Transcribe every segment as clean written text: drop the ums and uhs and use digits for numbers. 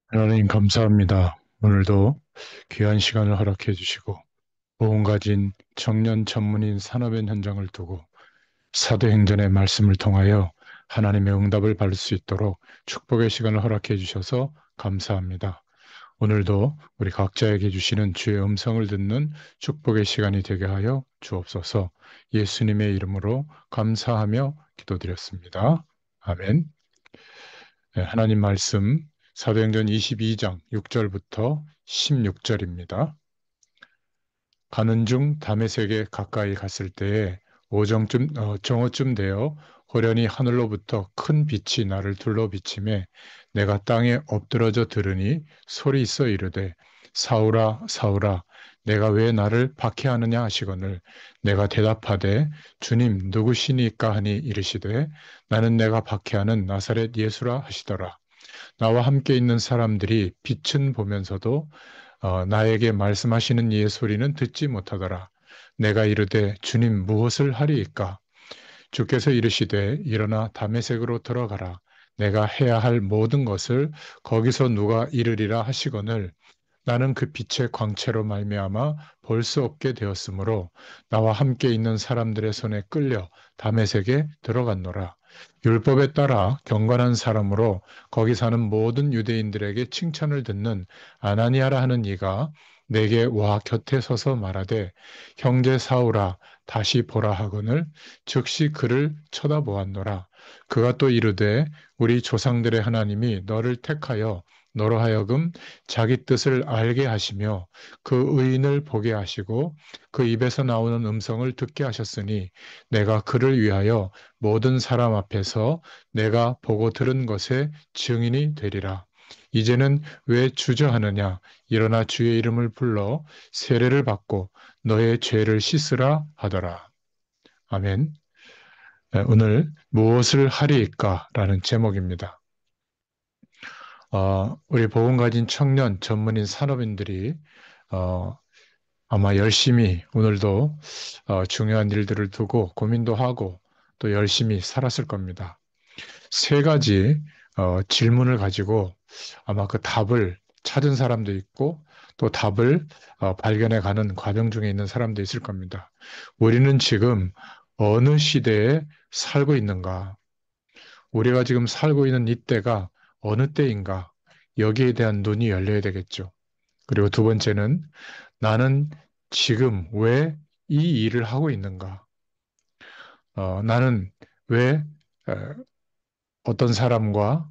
하나님 감사합니다. 오늘도 귀한 시간을 허락해 주시고 보험 가진 청년 전문인 산업인 현장을 두고 사도행전의 말씀을 통하여 하나님의 응답을 받을 수 있도록 축복의 시간을 허락해 주셔서 감사합니다. 오늘도 우리 각자에게 주시는 주의 음성을 듣는 축복의 시간이 되게 하여 주옵소서. 예수님의 이름으로 감사하며 기도드렸습니다. 아멘. 네, 하나님 말씀 사도행전 22장 6절부터 16절입니다. 가는 중 다메섹에 가까이 갔을 때에 정오쯤 되어 호련히 하늘로부터 큰 빛이 나를 둘러 비치매 내가 땅에 엎드러져 들으니 소리 있어 이르되 사울아 사울아 내가 왜 나를 박해하느냐 하시거늘 내가 대답하되 주님 누구시니까 하니 이르시되 나는 내가 박해하는 나사렛 예수라 하시더라. 나와 함께 있는 사람들이 빛은 보면서도 나에게 말씀하시는 이의 소리는 듣지 못하더라. 내가 이르되 주님 무엇을 하리이까? 주께서 이르시되 일어나 다메섹으로 들어가라. 내가 해야 할 모든 것을 거기서 누가 이르리라 하시거늘 나는 그 빛의 광채로 말미암아 볼 수 없게 되었으므로 나와 함께 있는 사람들의 손에 끌려 다메섹에 들어갔노라. 율법에 따라 경건한 사람으로 거기 사는 모든 유대인들에게 칭찬을 듣는 아나니아라 하는 이가 내게 와 곁에 서서 말하되 형제 사울아 다시 보라 하거늘 즉시 그를 쳐다보았노라. 그가 또 이르되 우리 조상들의 하나님이 너를 택하여 너로 하여금 자기 뜻을 알게 하시며 그 의인을 보게 하시고 그 입에서 나오는 음성을 듣게 하셨으니 내가 그를 위하여 모든 사람 앞에서 내가 보고 들은 것의 증인이 되리라. 이제는 왜 주저하느냐? 일어나 주의 이름을 불러 세례를 받고 너의 죄를 씻으라 하더라. 아멘. 네, 오늘 무엇을 하리이까라는 제목입니다. 우리 복음 가진 청년 전문인 산업인들이 어, 아마 열심히 오늘도 중요한 일들을 두고 고민도 하고 또 열심히 살았을 겁니다. 세 가지 질문을 가지고 아마 그 답을 찾은 사람도 있고 또 답을 발견해 가는 과정 중에 있는 사람도 있을 겁니다. 우리는 지금 어느 시대에 살고 있는가? 우리가 지금 살고 있는 이때가 어느 때인가? 여기에 대한 눈이 열려야 되겠죠. 그리고 두 번째는 나는 지금 왜 이 일을 하고 있는가? 나는 왜 어떤 사람과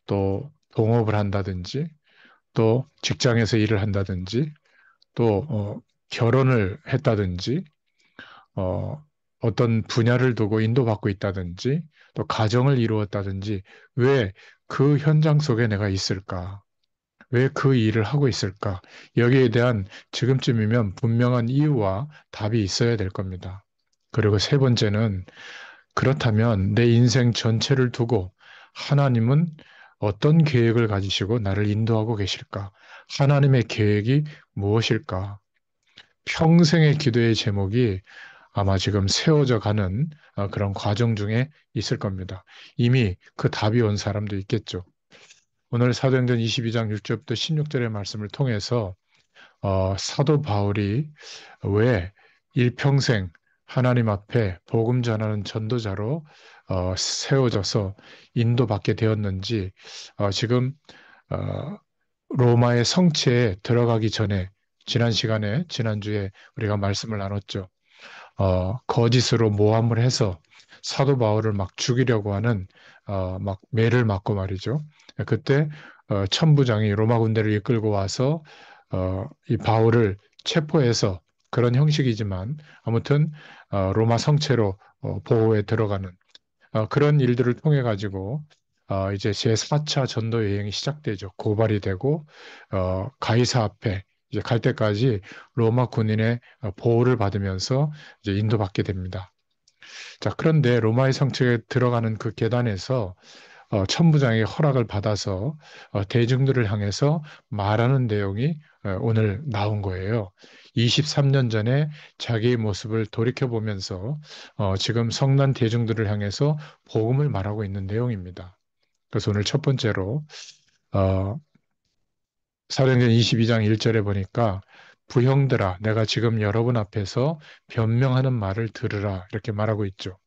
또 동업을 한다든지 또 직장에서 일을 한다든지 또 결혼을 했다든지 어, 어떤 분야를 두고 인도받고 있다든지 또 가정을 이루었다든지 왜 그 현장 속에 내가 있을까? 왜 그 일을 하고 있을까? 여기에 대한 지금쯤이면 분명한 이유와 답이 있어야 될 겁니다. 그리고 세 번째는 그렇다면 내 인생 전체를 두고 하나님은 어떤 계획을 가지시고 나를 인도하고 계실까? 하나님의 계획이 무엇일까? 평생의 기도의 제목이 아마 지금 세워져 가는 그런 과정 중에 있을 겁니다. 이미 그 답이 온 사람도 있겠죠. 오늘 사도행전 22장 6절부터 16절의 말씀을 통해서 사도 바울이 왜 일평생 하나님 앞에 복음 전하는 전도자로 세워져서 인도받게 되었는지 지금 어, 로마의 성체에 들어가기 전에 지난주에 우리가 말씀을 나눴죠. 거짓으로 모함을 해서 사도 바울을 막 죽이려고 하는 막 매를 맞고 말이죠. 그때 천부장이 로마 군대를 이끌고 와서 이 바울을 체포해서 그런 형식이지만 아무튼 로마 성체로 보호에 들어가는 그런 일들을 통해 가지고 이제 제4차 전도 여행이 시작되죠. 고발이 되고 가이사 앞에 이제 갈 때까지 로마 군인의 보호를 받으면서 이제 인도받게 됩니다. 자, 그런데 로마의 성체에 들어가는 그 계단에서 천부장의 허락을 받아서 대중들을 향해서 말하는 내용이 오늘 나온 거예요. 23년 전에 자기의 모습을 돌이켜 보면서 지금 성난 대중들을 향해서 복음을 말하고 있는 내용입니다. 그래서 오늘 첫 번째로 어, 사도행전 22장 1절에 보니까 부형들아 내가 지금 여러분 앞에서 변명하는 말을 들으라 이렇게 말하고 있죠.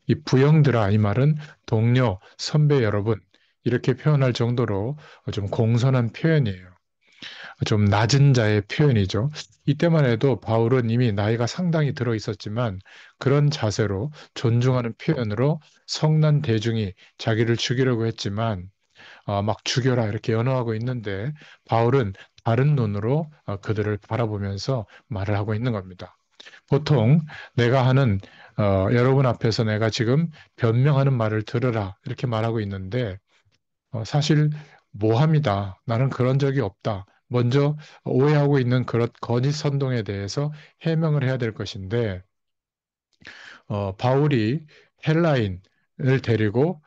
이 부형들아 이 말은 동료, 선배 여러분 이렇게 표현할 정도로 좀 공손한 표현이에요. 좀 낮은 자의 표현이죠. 이때만 해도 바울은 이미 나이가 상당히 들어 있었지만 그런 자세로 존중하는 표현으로 성난 대중이 자기를 죽이려고 했지만 막 죽여라 이렇게 연호하고 있는데 바울은 다른 눈으로 그들을 바라보면서 말을 하고 있는 겁니다. 보통 내가 하는 여러분 앞에서 내가 지금 변명하는 말을 들으라 이렇게 말하고 있는데 사실 모함이다. 나는 그런 적이 없다. 먼저 오해하고 있는 그런 거짓 선동에 대해서 해명을 해야 될 것인데 바울이 헬라인을 데리고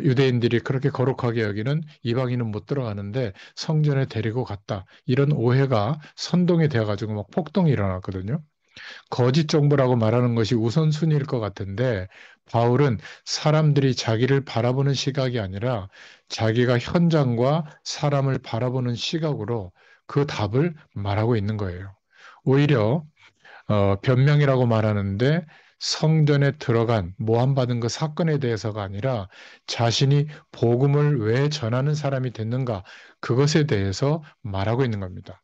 유대인들이 그렇게 거룩하게 여기는 이방인은 못 들어가는데 성전에 데리고 갔다. 이런 오해가 선동이 되어가지고 막 폭동이 일어났거든요. 거짓 정보라고 말하는 것이 우선순위일 것 같은데 바울은 사람들이 자기를 바라보는 시각이 아니라 자기가 현장과 사람을 바라보는 시각으로 그 답을 말하고 있는 거예요. 오히려 변명이라고 말하는데 성전에 들어간 모함받은 그 사건에 대해서가 아니라 자신이 복음을 왜 전하는 사람이 됐는가 그것에 대해서 말하고 있는 겁니다.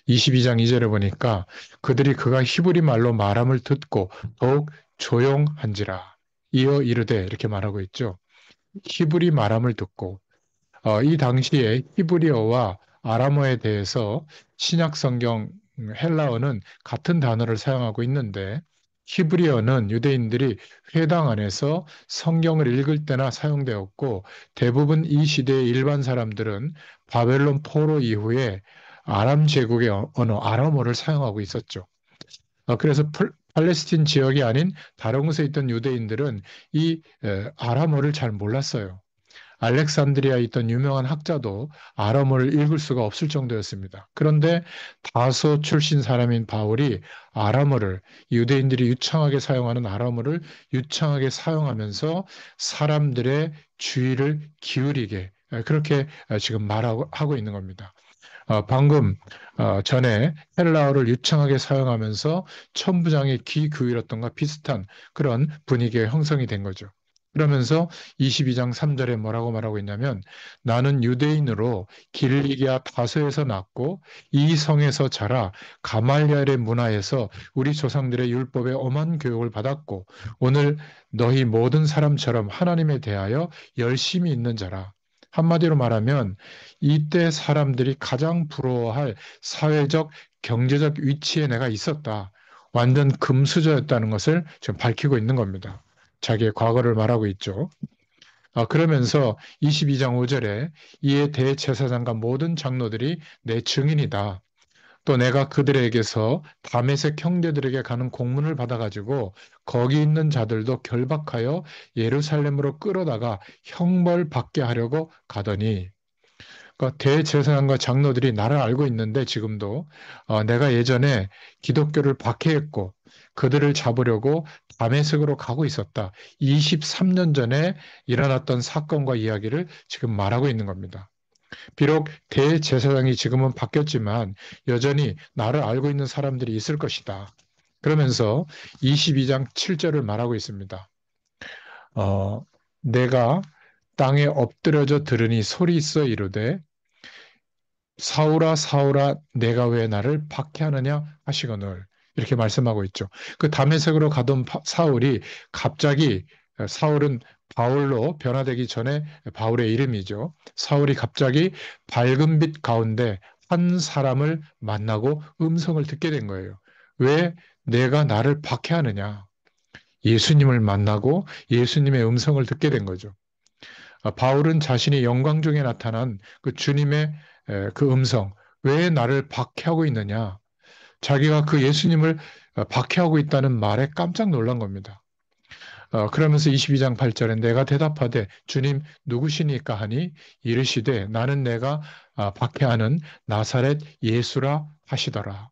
22장 2절에 보니까 그들이 그가 히브리 말로 말함을 듣고 더욱 조용한지라 이어 이르되 이렇게 말하고 있죠. 히브리 말함을 듣고 이 당시에 히브리어와 아람어에 대해서 신약 성경 헬라어는 같은 단어를 사용하고 있는데 히브리어는 유대인들이 회당 안에서 성경을 읽을 때나 사용되었고 대부분 이 시대의 일반 사람들은 바벨론 포로 이후에 아람 제국의 언어 아람어를 사용하고 있었죠. 그래서 팔레스틴 지역이 아닌 다른 곳에 있던 유대인들은 이 아람어를 잘 몰랐어요. 알렉산드리아에 있던 유명한 학자도 아람어를 읽을 수가 없을 정도였습니다. 그런데 다소 출신 사람인 바울이 아람어를 유대인들이 유창하게 사용하는 아람어를 유창하게 사용하면서 사람들의 주의를 기울이게 그렇게 지금 말하고 있는 겁니다. 방금 전에 헬라어를 유창하게 사용하면서 천부장의 귀 기울였던가 비슷한 그런 분위기가 형성이 된 거죠. 그러면서 22장 3절에 뭐라고 말하고 있냐면 나는 유대인으로 길리기아 다소에서 났고 이 성에서 자라 가말리엘의 문화에서 우리 조상들의 율법에 엄한 교육을 받았고 오늘 너희 모든 사람처럼 하나님에 대하여 열심히 있는 자라. 한마디로 말하면 이때 사람들이 가장 부러워할 사회적, 경제적 위치에 내가 있었다. 완전 금수저였다는 것을 지금 밝히고 있는 겁니다. 자기의 과거를 말하고 있죠. 그러면서 22장 5절에 이에 대제사장과 모든 장로들이 내 증인이다. 또 내가 그들에게서 다메섹 형제들에게 가는 공문을 받아가지고 거기 있는 자들도 결박하여 예루살렘으로 끌어다가 형벌 받게 하려고 가더니 그러니까 대제사장과 장로들이 나를 알고 있는데 지금도 내가 예전에 기독교를 박해했고 그들을 잡으려고 다메섹으로 가고 있었다. 23년 전에 일어났던 사건과 이야기를 지금 말하고 있는 겁니다. 비록 대제사장이 지금은 바뀌었지만 여전히 나를 알고 있는 사람들이 있을 것이다. 그러면서 22장 7절을 말하고 있습니다. 내가 땅에 엎드려져 들으니 소리 있어 이르되 사울아 사울아 내가 왜 나를 박해하느냐 하시거늘 이렇게 말씀하고 있죠. 그 다메섹으로 가던 사울이 갑자기 사울은 바울로 변화되기 전에 바울의 이름이죠. 사울이 갑자기 밝은 빛 가운데 한 사람을 만나고 음성을 듣게 된 거예요. 왜 내가 나를 박해하느냐? 예수님을 만나고 예수님의 음성을 듣게 된 거죠. 바울은 자신이 영광 중에 나타난 그 주님의 그 음성, 왜 나를 박해하고 있느냐? 자기가 그 예수님을 박해하고 있다는 말에 깜짝 놀란 겁니다. 그러면서 22장 8절에 내가 대답하되 주님 누구시니까 하니 이르시되 나는 내가 박해하는 나사렛 예수라 하시더라.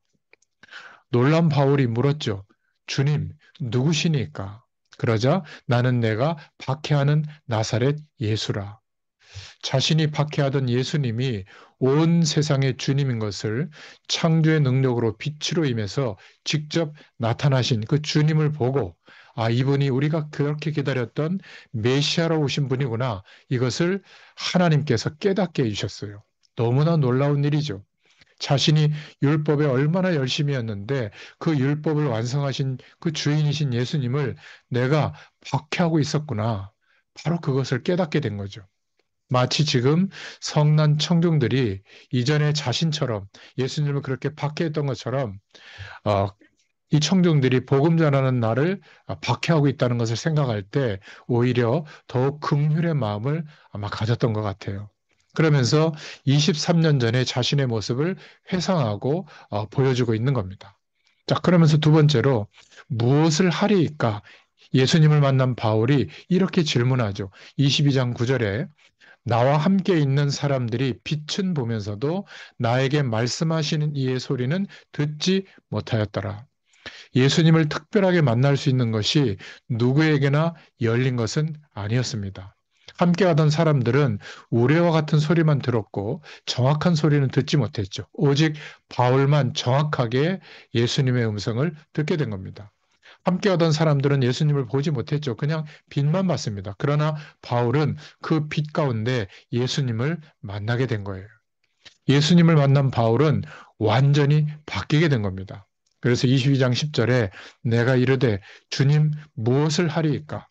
놀란 바울이 물었죠. 주님 누구시니까? 그러자 나는 내가 박해하는 나사렛 예수라. 자신이 박해하던 예수님이 온 세상의 주님인 것을 창조의 능력으로 빛으로 임해서 직접 나타나신 그 주님을 보고 아, 이분이 우리가 그렇게 기다렸던 메시아로 오신 분이구나. 이것을 하나님께서 깨닫게 해주셨어요. 너무나 놀라운 일이죠. 자신이 율법에 얼마나 열심히 했는데 그 율법을 완성하신 그 주인이신 예수님을 내가 박해하고 있었구나. 바로 그것을 깨닫게 된 거죠. 마치 지금 성난 청중들이 이전에 자신처럼 예수님을 그렇게 박해했던 것처럼 어, 이 청중들이 복음 전하는 나를 박해하고 있다는 것을 생각할 때 오히려 더욱 긍휼의 마음을 아마 가졌던 것 같아요. 그러면서 23년 전에 자신의 모습을 회상하고 보여주고 있는 겁니다. 자, 그러면서 두 번째로 무엇을 하리이까? 예수님을 만난 바울이 이렇게 질문하죠. 22장 9절에 나와 함께 있는 사람들이 빛은 보면서도 나에게 말씀하시는 이의 소리는 듣지 못하였더라. 예수님을 특별하게 만날 수 있는 것이 누구에게나 열린 것은 아니었습니다. 함께하던 사람들은 우레와 같은 소리만 들었고 정확한 소리는 듣지 못했죠. 오직 바울만 정확하게 예수님의 음성을 듣게 된 겁니다. 함께하던 사람들은 예수님을 보지 못했죠. 그냥 빛만 봤습니다. 그러나 바울은 그 빛 가운데 예수님을 만나게 된 거예요. 예수님을 만난 바울은 완전히 바뀌게 된 겁니다. 그래서 22장 10절에 내가 이르되 주님 무엇을 하리이까?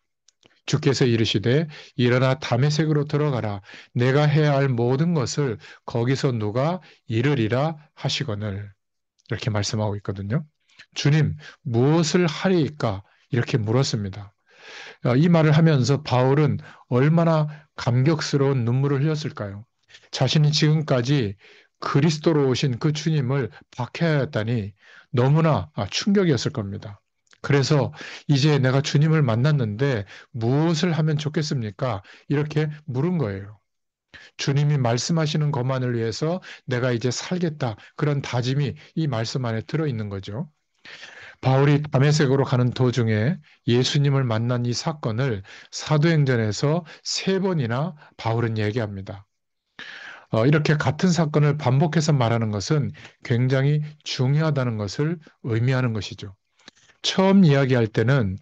주께서 이르시되 일어나 다메섹으로 들어가라. 내가 해야 할 모든 것을 거기서 누가 이르리라 하시거늘. 이렇게 말씀하고 있거든요. 주님 무엇을 하리이까? 이렇게 물었습니다. 이 말을 하면서 바울은 얼마나 감격스러운 눈물을 흘렸을까요? 자신이 지금까지 그리스도로 오신 그 주님을 박해하였다니 너무나 충격이었을 겁니다. 그래서 이제 내가 주님을 만났는데 무엇을 하면 좋겠습니까? 이렇게 물은 거예요. 주님이 말씀하시는 것만을 위해서 내가 이제 살겠다. 그런 다짐이 이 말씀 안에 들어있는 거죠. 바울이 다메섹으로 가는 도중에 예수님을 만난 이 사건을 사도행전에서 세 번이나 바울은 얘기합니다. 이렇게 같은 사건을 반복해서 말하는 것은 굉장히 중요하다는 것을 의미하는 것이죠. 처음 이야기할 때는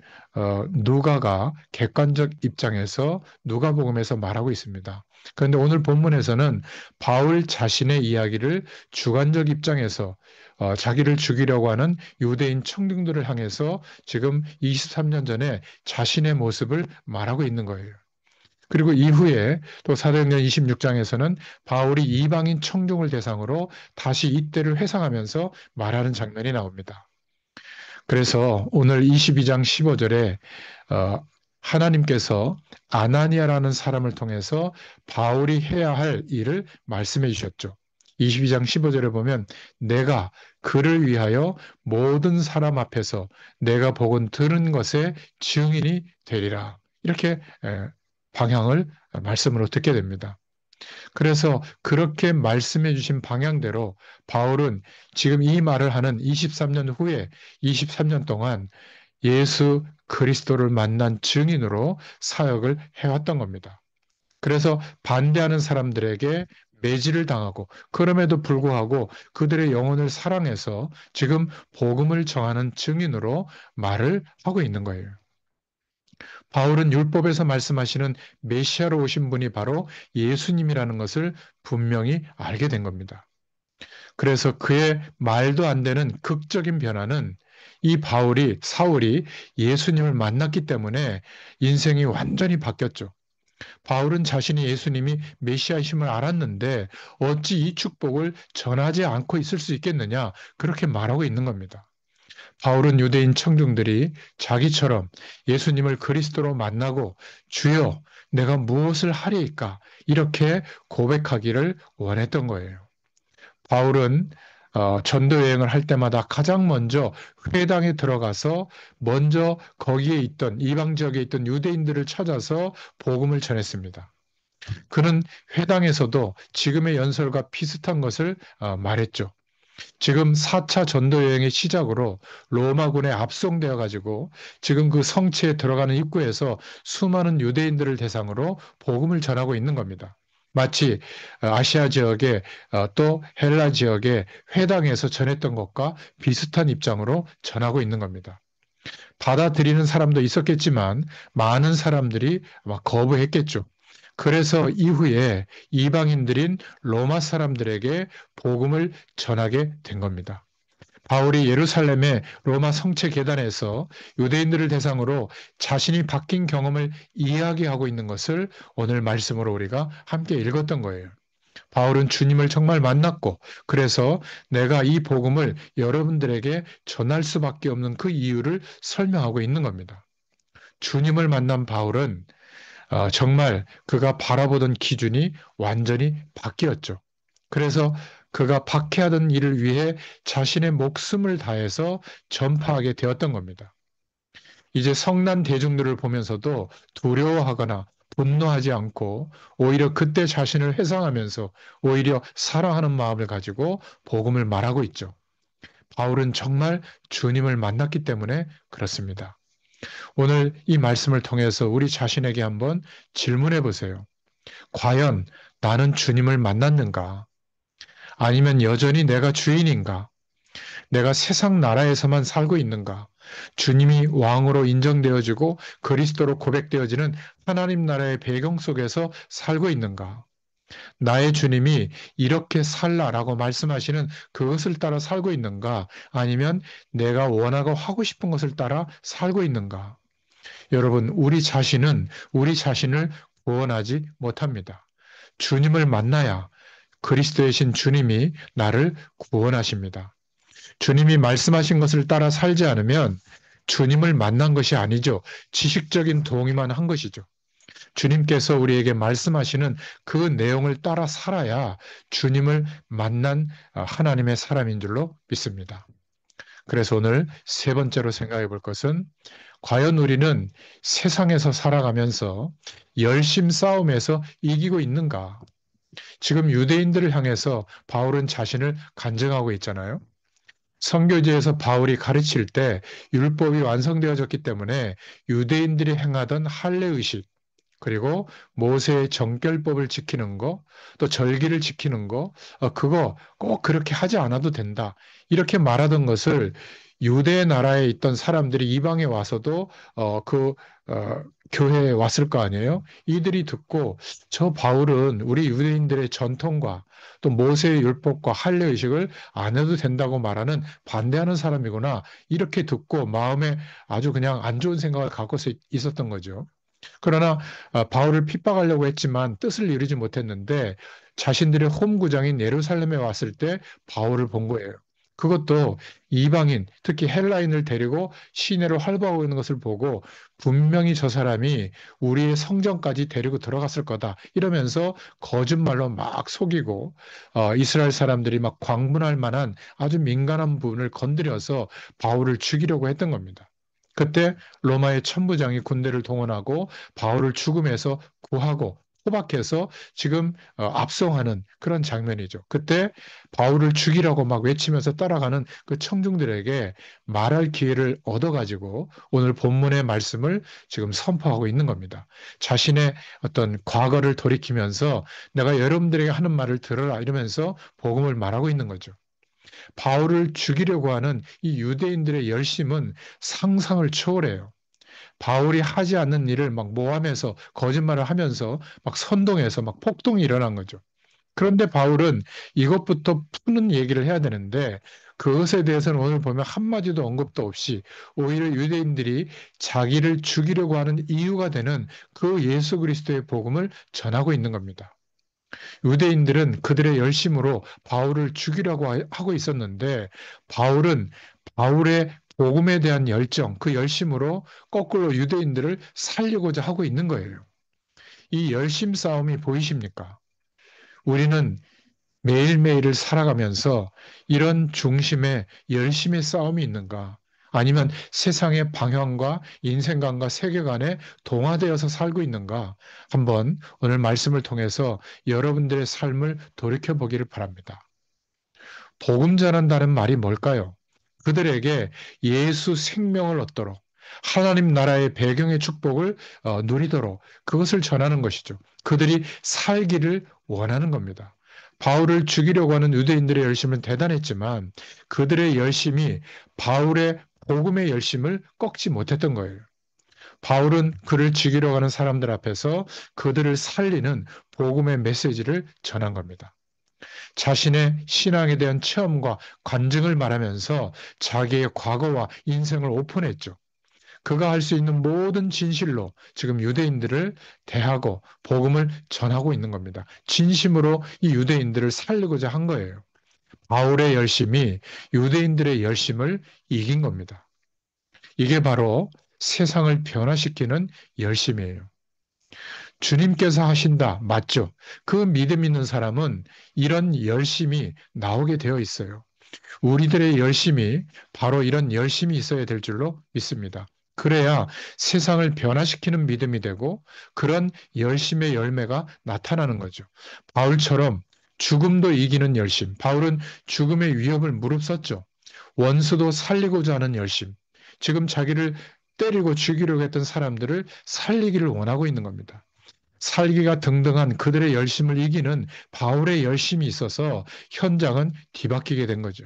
누가가 객관적 입장에서 누가복음에서 말하고 있습니다. 그런데 오늘 본문에서는 바울 자신의 이야기를 주관적 입장에서 자기를 죽이려고 하는 유대인 청중들을 향해서 지금 23년 전에 자신의 모습을 말하고 있는 거예요. 그리고 이후에 또 사도행전 26장에서는 바울이 이방인 청중을 대상으로 다시 이때를 회상하면서 말하는 장면이 나옵니다. 그래서 오늘 22장 15절에 하나님께서 아나니아라는 사람을 통해서 바울이 해야 할 일을 말씀해 주셨죠. 22장 15절에 보면 내가 그를 위하여 모든 사람 앞에서 내가 복은 들은 것의 증인이 되리라. 이렇게 방향을 말씀으로 듣게 됩니다. 그래서 그렇게 말씀해 주신 방향대로 바울은 지금 이 말을 하는 23년 후에 23년 동안 예수 그리스도를 만난 증인으로 사역을 해왔던 겁니다. 그래서 반대하는 사람들에게 매질을 당하고 그럼에도 불구하고 그들의 영혼을 사랑해서 지금 복음을 전하는 증인으로 말을 하고 있는 거예요. 바울은 율법에서 말씀하시는 메시아로 오신 분이 바로 예수님이라는 것을 분명히 알게 된 겁니다. 그래서 그의 말도 안 되는 극적인 변화는 이 사울이 예수님을 만났기 때문에 인생이 완전히 바뀌었죠. 바울은 자신이 예수님이 메시아이심을 알았는데 어찌 이 축복을 전하지 않고 있을 수 있겠느냐 그렇게 말하고 있는 겁니다. 바울은 유대인 청중들이 자기처럼 예수님을 그리스도로 만나고 주여 내가 무엇을 하리이까 이렇게 고백하기를 원했던 거예요. 바울은 전도 여행을 할 때마다 가장 먼저 회당에 들어가서 먼저 거기에 있던 이방 지역에 있던 유대인들을 찾아서 복음을 전했습니다. 그는 회당에서도 지금의 연설과 비슷한 것을 말했죠. 지금 4차 전도 여행의 시작으로 로마군에 압송되어 가지고 지금 그 성체에 들어가는 입구에서 수많은 유대인들을 대상으로 복음을 전하고 있는 겁니다. 마치 아시아 지역에 또 헬라 지역의 회당에서 전했던 것과 비슷한 입장으로 전하고 있는 겁니다. 받아들이는 사람도 있었겠지만 많은 사람들이 아마 거부했겠죠. 그래서 이후에 이방인들인 로마 사람들에게 복음을 전하게 된 겁니다. 바울이 예루살렘의 로마 성체 계단에서 유대인들을 대상으로 자신이 바뀐 경험을 이야기하고 있는 것을 오늘 말씀으로 우리가 함께 읽었던 거예요. 바울은 주님을 정말 만났고 그래서 내가 이 복음을 여러분들에게 전할 수밖에 없는 그 이유를 설명하고 있는 겁니다. 주님을 만난 바울은 정말 그가 바라보던 기준이 완전히 바뀌었죠. 그래서 그가 박해하던 일을 위해 자신의 목숨을 다해서 전파하게 되었던 겁니다. 이제 성난 대중들을 보면서도 두려워하거나 분노하지 않고 오히려 그때 자신을 회상하면서 오히려 사랑하는 마음을 가지고 복음을 말하고 있죠. 바울은 정말 주님을 만났기 때문에 그렇습니다. 오늘 이 말씀을 통해서 우리 자신에게 한번 질문해 보세요. 과연 나는 주님을 만났는가? 아니면 여전히 내가 주인인가? 내가 세상 나라에서만 살고 있는가? 주님이 왕으로 인정되어지고 그리스도로 고백되어지는 하나님 나라의 배경 속에서 살고 있는가? 나의 주님이 이렇게 살라라고 말씀하시는 그것을 따라 살고 있는가? 아니면 내가 원하고 하고 싶은 것을 따라 살고 있는가? 여러분, 우리 자신을 구원하지 못합니다. 주님을 만나야 그리스도의 신 주님이 나를 구원하십니다. 주님이 말씀하신 것을 따라 살지 않으면 주님을 만난 것이 아니죠. 지식적인 동의만 한 것이죠. 주님께서 우리에게 말씀하시는 그 내용을 따라 살아야 주님을 만난 하나님의 사람인 줄로 믿습니다. 그래서 오늘 세 번째로 생각해 볼 것은 과연 우리는 세상에서 살아가면서 열심 싸움에서 이기고 있는가? 지금 유대인들을 향해서 바울은 자신을 간증하고 있잖아요. 선교지에서 바울이 가르칠 때 율법이 완성되어졌기 때문에 유대인들이 행하던 할례 의식, 그리고 모세의 정결법을 지키는 거, 또 절기를 지키는 거, 그거 꼭 그렇게 하지 않아도 된다. 이렇게 말하던 것을 유대 나라에 있던 사람들이 이방에 와서도 교회에 왔을 거 아니에요? 이들이 듣고 저 바울은 우리 유대인들의 전통과 또 모세의 율법과 할례 의식을 안 해도 된다고 말하는 반대하는 사람이구나. 이렇게 듣고 마음에 아주 그냥 안 좋은 생각을 갖고 있었던 거죠. 그러나 바울을 핍박하려고 했지만 뜻을 이루지 못했는데 자신들의 홈구장인 예루살렘에 왔을 때 바울을 본 거예요. 그것도 이방인, 특히 헬라인을 데리고 시내로 활보하고 있는 것을 보고 분명히 저 사람이 우리의 성전까지 데리고 들어갔을 거다. 이러면서 거짓말로 막 속이고 이스라엘 사람들이 막 광분할 만한 아주 민감한 부분을 건드려서 바울을 죽이려고 했던 겁니다. 그때 로마의 천부장이 군대를 동원하고 바울을 죽음에서 구하고 포박해서 지금 압송하는 그런 장면이죠. 그때 바울을 죽이라고 막 외치면서 따라가는 그 청중들에게 말할 기회를 얻어가지고 오늘 본문의 말씀을 지금 선포하고 있는 겁니다. 자신의 어떤 과거를 돌이키면서 내가 여러분들에게 하는 말을 들어라 이러면서 복음을 말하고 있는 거죠. 바울을 죽이려고 하는 이 유대인들의 열심은 상상을 초월해요. 바울이 하지 않는 일을 막 모함해서 거짓말을 하면서 막 선동해서 막 폭동이 일어난 거죠. 그런데 바울은 이것부터 푸는 얘기를 해야 되는데 그것에 대해서는 오늘 보면 한마디도 언급도 없이 오히려 유대인들이 자기를 죽이려고 하는 이유가 되는 그 예수 그리스도의 복음을 전하고 있는 겁니다. 유대인들은 그들의 열심으로 바울을 죽이려고 하고 있었는데 바울은 바울의 복음에 대한 열정, 그 열심으로 거꾸로 유대인들을 살리고자 하고 있는 거예요. 이 열심 싸움이 보이십니까? 우리는 매일매일을 살아가면서 이런 중심에 열심의 싸움이 있는가? 아니면 세상의 방향과 인생관과 세계관에 동화되어서 살고 있는가? 한번 오늘 말씀을 통해서 여러분들의 삶을 돌이켜 보기를 바랍니다. 복음 전한다는 말이 뭘까요? 그들에게 예수 생명을 얻도록 하나님 나라의 배경의 축복을 누리도록 그것을 전하는 것이죠. 그들이 살기를 원하는 겁니다. 바울을 죽이려고 하는 유대인들의 열심은 대단했지만 그들의 열심이 바울의 복음의 열심을 꺾지 못했던 거예요. 바울은 그를 죽이려고 하는 사람들 앞에서 그들을 살리는 복음의 메시지를 전한 겁니다. 자신의 신앙에 대한 체험과 관증을 말하면서 자기의 과거와 인생을 오픈했죠. 그가 할 수 있는 모든 진실로 지금 유대인들을 대하고 복음을 전하고 있는 겁니다. 진심으로 이 유대인들을 살리고자 한 거예요. 바울의 열심이 유대인들의 열심을 이긴 겁니다. 이게 바로 세상을 변화시키는 열심이에요. 주님께서 하신다. 맞죠? 그 믿음 있는 사람은 이런 열심이 나오게 되어 있어요. 우리들의 열심이 바로 이런 열심이 있어야 될 줄로 믿습니다. 그래야 세상을 변화시키는 믿음이 되고 그런 열심의 열매가 나타나는 거죠. 바울처럼 죽음도 이기는 열심. 바울은 죽음의 위협을 무릅썼죠. 원수도 살리고자 하는 열심. 지금 자기를 때리고 죽이려고 했던 사람들을 살리기를 원하고 있는 겁니다. 살기가 등등한 그들의 열심을 이기는 바울의 열심이 있어서 현장은 뒤바뀌게 된 거죠.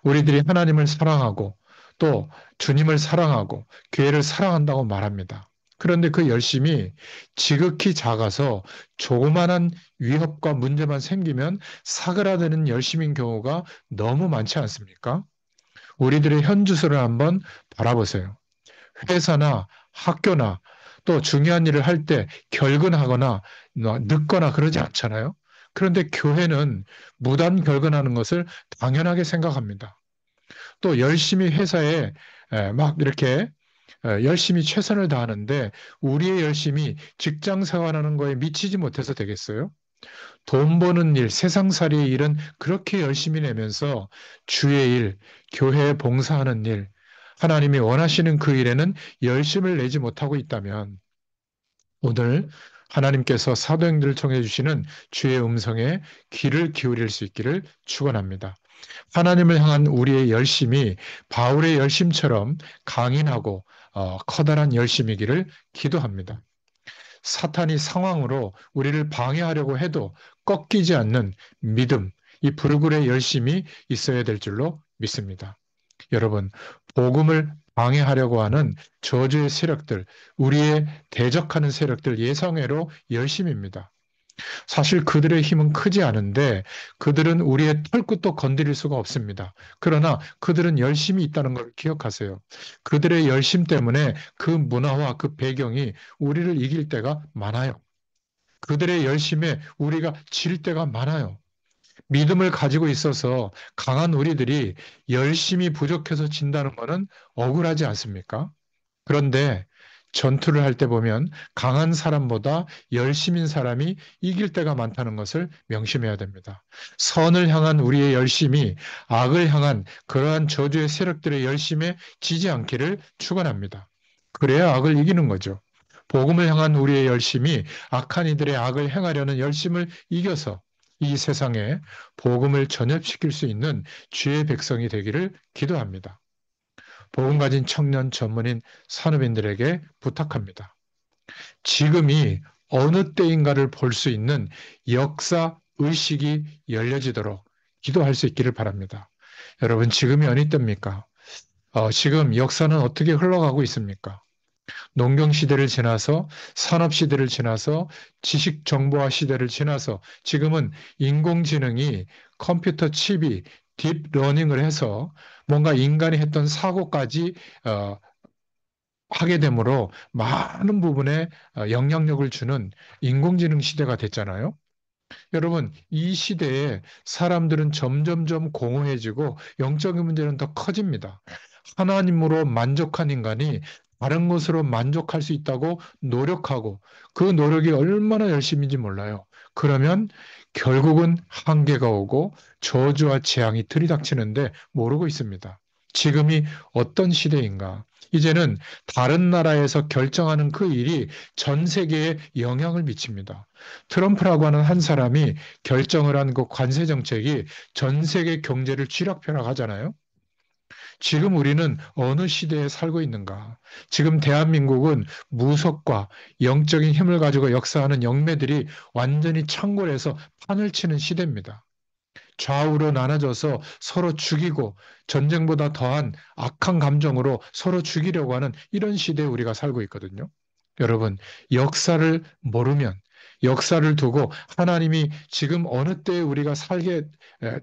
우리들이 하나님을 사랑하고 또 주님을 사랑하고 교회를 사랑한다고 말합니다. 그런데 그 열심이 지극히 작아서 조그만한 위협과 문제만 생기면 사그라드는 열심인 경우가 너무 많지 않습니까? 우리들의 현주소를 한번 바라보세요. 회사나 학교나 또 중요한 일을 할 때 결근하거나 늦거나 그러지 않잖아요. 그런데 교회는 무단 결근하는 것을 당연하게 생각합니다. 또 열심히 회사에 막 이렇게 열심히 최선을 다하는데 우리의 열심이 직장 생활하는 거에 미치지 못해서 되겠어요? 돈 버는 일, 세상살이의 일은 그렇게 열심히 내면서 주의 일, 교회에 봉사하는 일, 하나님이 원하시는 그 일에는 열심을 내지 못하고 있다면 오늘 하나님께서 사도행전을 통해 주시는 주의 음성에 귀를 기울일 수 있기를 축원합니다. 하나님을 향한 우리의 열심이 바울의 열심처럼 강인하고 커다란 열심이기를 기도합니다. 사탄이 상황으로 우리를 방해하려고 해도 꺾이지 않는 믿음, 이 불굴의 열심이 있어야 될 줄로 믿습니다. 여러분, 복음을 방해하려고 하는 저주의 세력들, 우리의 대적하는 세력들 예상외로 열심입니다. 사실 그들의 힘은 크지 않은데 그들은 우리의 털끝도 건드릴 수가 없습니다. 그러나 그들은 열심히 있다는 걸 기억하세요. 그들의 열심 때문에 그 문화와 그 배경이 우리를 이길 때가 많아요. 그들의 열심에 우리가 질 때가 많아요. 믿음을 가지고 있어서 강한 우리들이 열심히 부족해서 진다는 것은 억울하지 않습니까? 그런데 전투를 할 때 보면 강한 사람보다 열심인 사람이 이길 때가 많다는 것을 명심해야 됩니다. 선을 향한 우리의 열심이 악을 향한 그러한 저주의 세력들의 열심에 지지 않기를 축원합니다. 그래야 악을 이기는 거죠. 복음을 향한 우리의 열심이 악한 이들의 악을 행하려는 열심을 이겨서 이 세상에 복음을 전엽시킬 수 있는 주의 백성이 되기를 기도합니다. 복음 가진 청년 전문인 산업인들에게 부탁합니다. 지금이 어느 때인가를 볼 수 있는 역사 의식이 열려지도록 기도할 수 있기를 바랍니다. 여러분, 지금이 어느 때입니까? 지금 역사는 어떻게 흘러가고 있습니까? 농경 시대를 지나서 산업 시대를 지나서 지식 정보화 시대를 지나서 지금은 인공지능이 컴퓨터 칩이 딥러닝을 해서 뭔가 인간이 했던 사고까지 하게 되므로 많은 부분에 영향력을 주는 인공지능 시대가 됐잖아요. 여러분, 이 시대에 사람들은 점점점 공허해지고 영적인 문제는 더 커집니다. 하나님으로 만족한 인간이 다른 것으로 만족할 수 있다고 노력하고 그 노력이 얼마나 열심인지 몰라요. 그러면 결국은 한계가 오고 저주와 재앙이 들이닥치는데 모르고 있습니다. 지금이 어떤 시대인가? 이제는 다른 나라에서 결정하는 그 일이 전 세계에 영향을 미칩니다. 트럼프라고 하는 한 사람이 결정을 한 그 관세 정책이 전 세계 경제를 쥐락펴락하잖아요. 지금 우리는 어느 시대에 살고 있는가? 지금 대한민국은 무속과 영적인 힘을 가지고 역사하는 영매들이 완전히 창궐해서 판을 치는 시대입니다. 좌우로 나눠져서 서로 죽이고 전쟁보다 더한 악한 감정으로 서로 죽이려고 하는 이런 시대에 우리가 살고 있거든요. 여러분, 역사를 모르면 역사를 두고 하나님이 지금 어느 때에 우리가 살게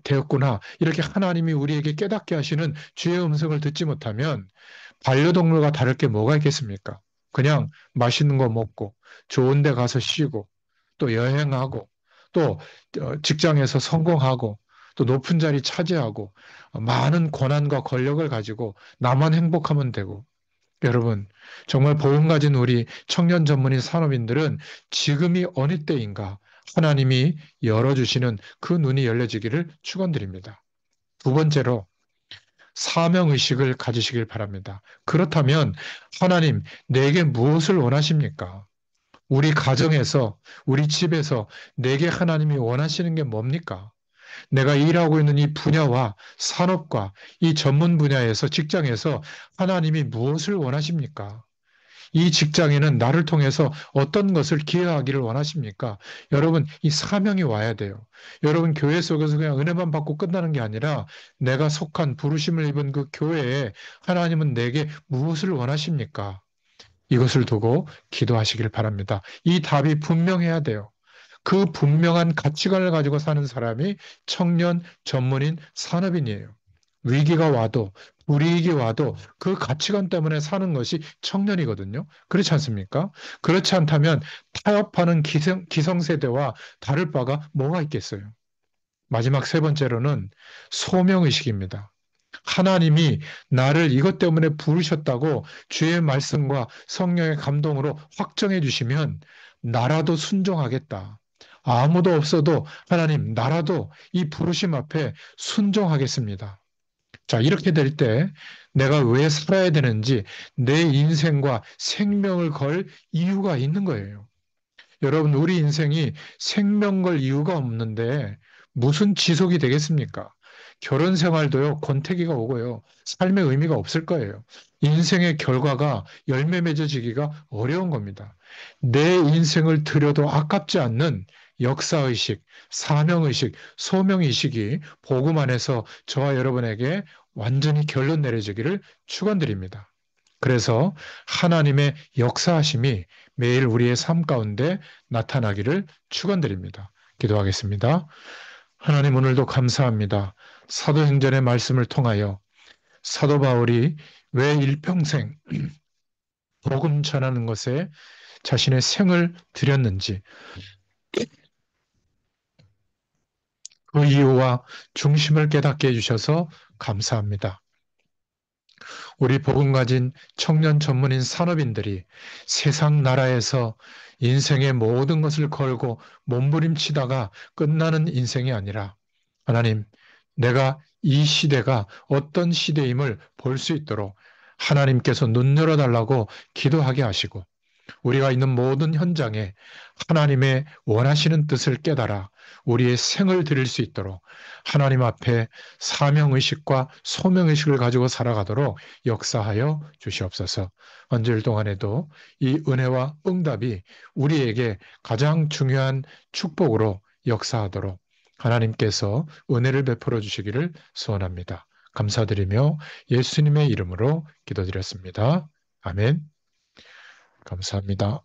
되었구나. 이렇게 하나님이 우리에게 깨닫게 하시는 주의 음성을 듣지 못하면 반려동물과 다를 게 뭐가 있겠습니까? 그냥 맛있는 거 먹고 좋은 데 가서 쉬고 또 여행하고 또 직장에서 성공하고 또 높은 자리 차지하고 많은 권한과 권력을 가지고 나만 행복하면 되고 여러분 정말 복음 가진 우리 청년 전문인 산업인들은 지금이 어느 때인가 하나님이 열어주시는 그 눈이 열려지기를 축원드립니다. 두 번째로 사명의식을 가지시길 바랍니다. 그렇다면 하나님 내게 무엇을 원하십니까? 우리 가정에서 우리 집에서 내게 하나님이 원하시는 게 뭡니까? 내가 일하고 있는 이 분야와 산업과 이 전문 분야에서 직장에서 하나님이 무엇을 원하십니까? 이 직장에는 나를 통해서 어떤 것을 기여하기를 원하십니까? 여러분, 이 사명이 와야 돼요. 여러분, 교회 속에서 그냥 은혜만 받고 끝나는 게 아니라 내가 속한 부르심을 입은 그 교회에 하나님은 내게 무엇을 원하십니까? 이것을 두고 기도하시길 바랍니다. 이 답이 분명해야 돼요. 그 분명한 가치관을 가지고 사는 사람이 청년 전문인 산업인이에요. 위기가 와도 불이익이 와도 그 가치관 때문에 사는 것이 청년이거든요. 그렇지 않습니까? 그렇지 않다면 타협하는 기성세대와 다를 바가 뭐가 있겠어요? 마지막 세 번째로는 소명의식입니다. 하나님이 나를 이것 때문에 부르셨다고 주의 말씀과 성령의 감동으로 확정해 주시면 나라도 순종하겠다. 아무도 없어도 하나님 나라도 이 부르심 앞에 순종하겠습니다. 자, 이렇게 될 때 내가 왜 살아야 되는지 내 인생과 생명을 걸 이유가 있는 거예요. 여러분, 우리 인생이 생명 걸 이유가 없는데 무슨 지속이 되겠습니까? 결혼 생활도요, 권태기가 오고요, 삶의 의미가 없을 거예요. 인생의 결과가 열매 맺어지기가 어려운 겁니다. 내 인생을 들여도 아깝지 않는 역사의식, 사명의식, 소명의식이 복음 안에서 저와 여러분에게 완전히 결론 내려지기를 축원드립니다. 그래서 하나님의 역사하심이 매일 우리의 삶 가운데 나타나기를 축원드립니다. 기도하겠습니다. 하나님 오늘도 감사합니다. 사도행전의 말씀을 통하여 사도 바울이 왜 일평생 복음 전하는 것에 자신의 생을 들였는지 그 이유와 중심을 깨닫게 해주셔서 감사합니다. 우리 복음 가진 청년 전문인 산업인들이 세상 나라에서 인생의 모든 것을 걸고 몸부림치다가 끝나는 인생이 아니라 하나님, 내가 이 시대가 어떤 시대임을 볼 수 있도록 하나님께서 눈 열어달라고 기도하게 하시고 우리가 있는 모든 현장에 하나님의 원하시는 뜻을 깨달아 우리의 생을 드릴 수 있도록 하나님 앞에 사명의식과 소명의식을 가지고 살아가도록 역사하여 주시옵소서. 언제일 동안에도 이 은혜와 응답이 우리에게 가장 중요한 축복으로 역사하도록 하나님께서 은혜를 베풀어 주시기를 소원합니다. 감사드리며 예수님의 이름으로 기도드렸습니다. 아멘. 감사합니다.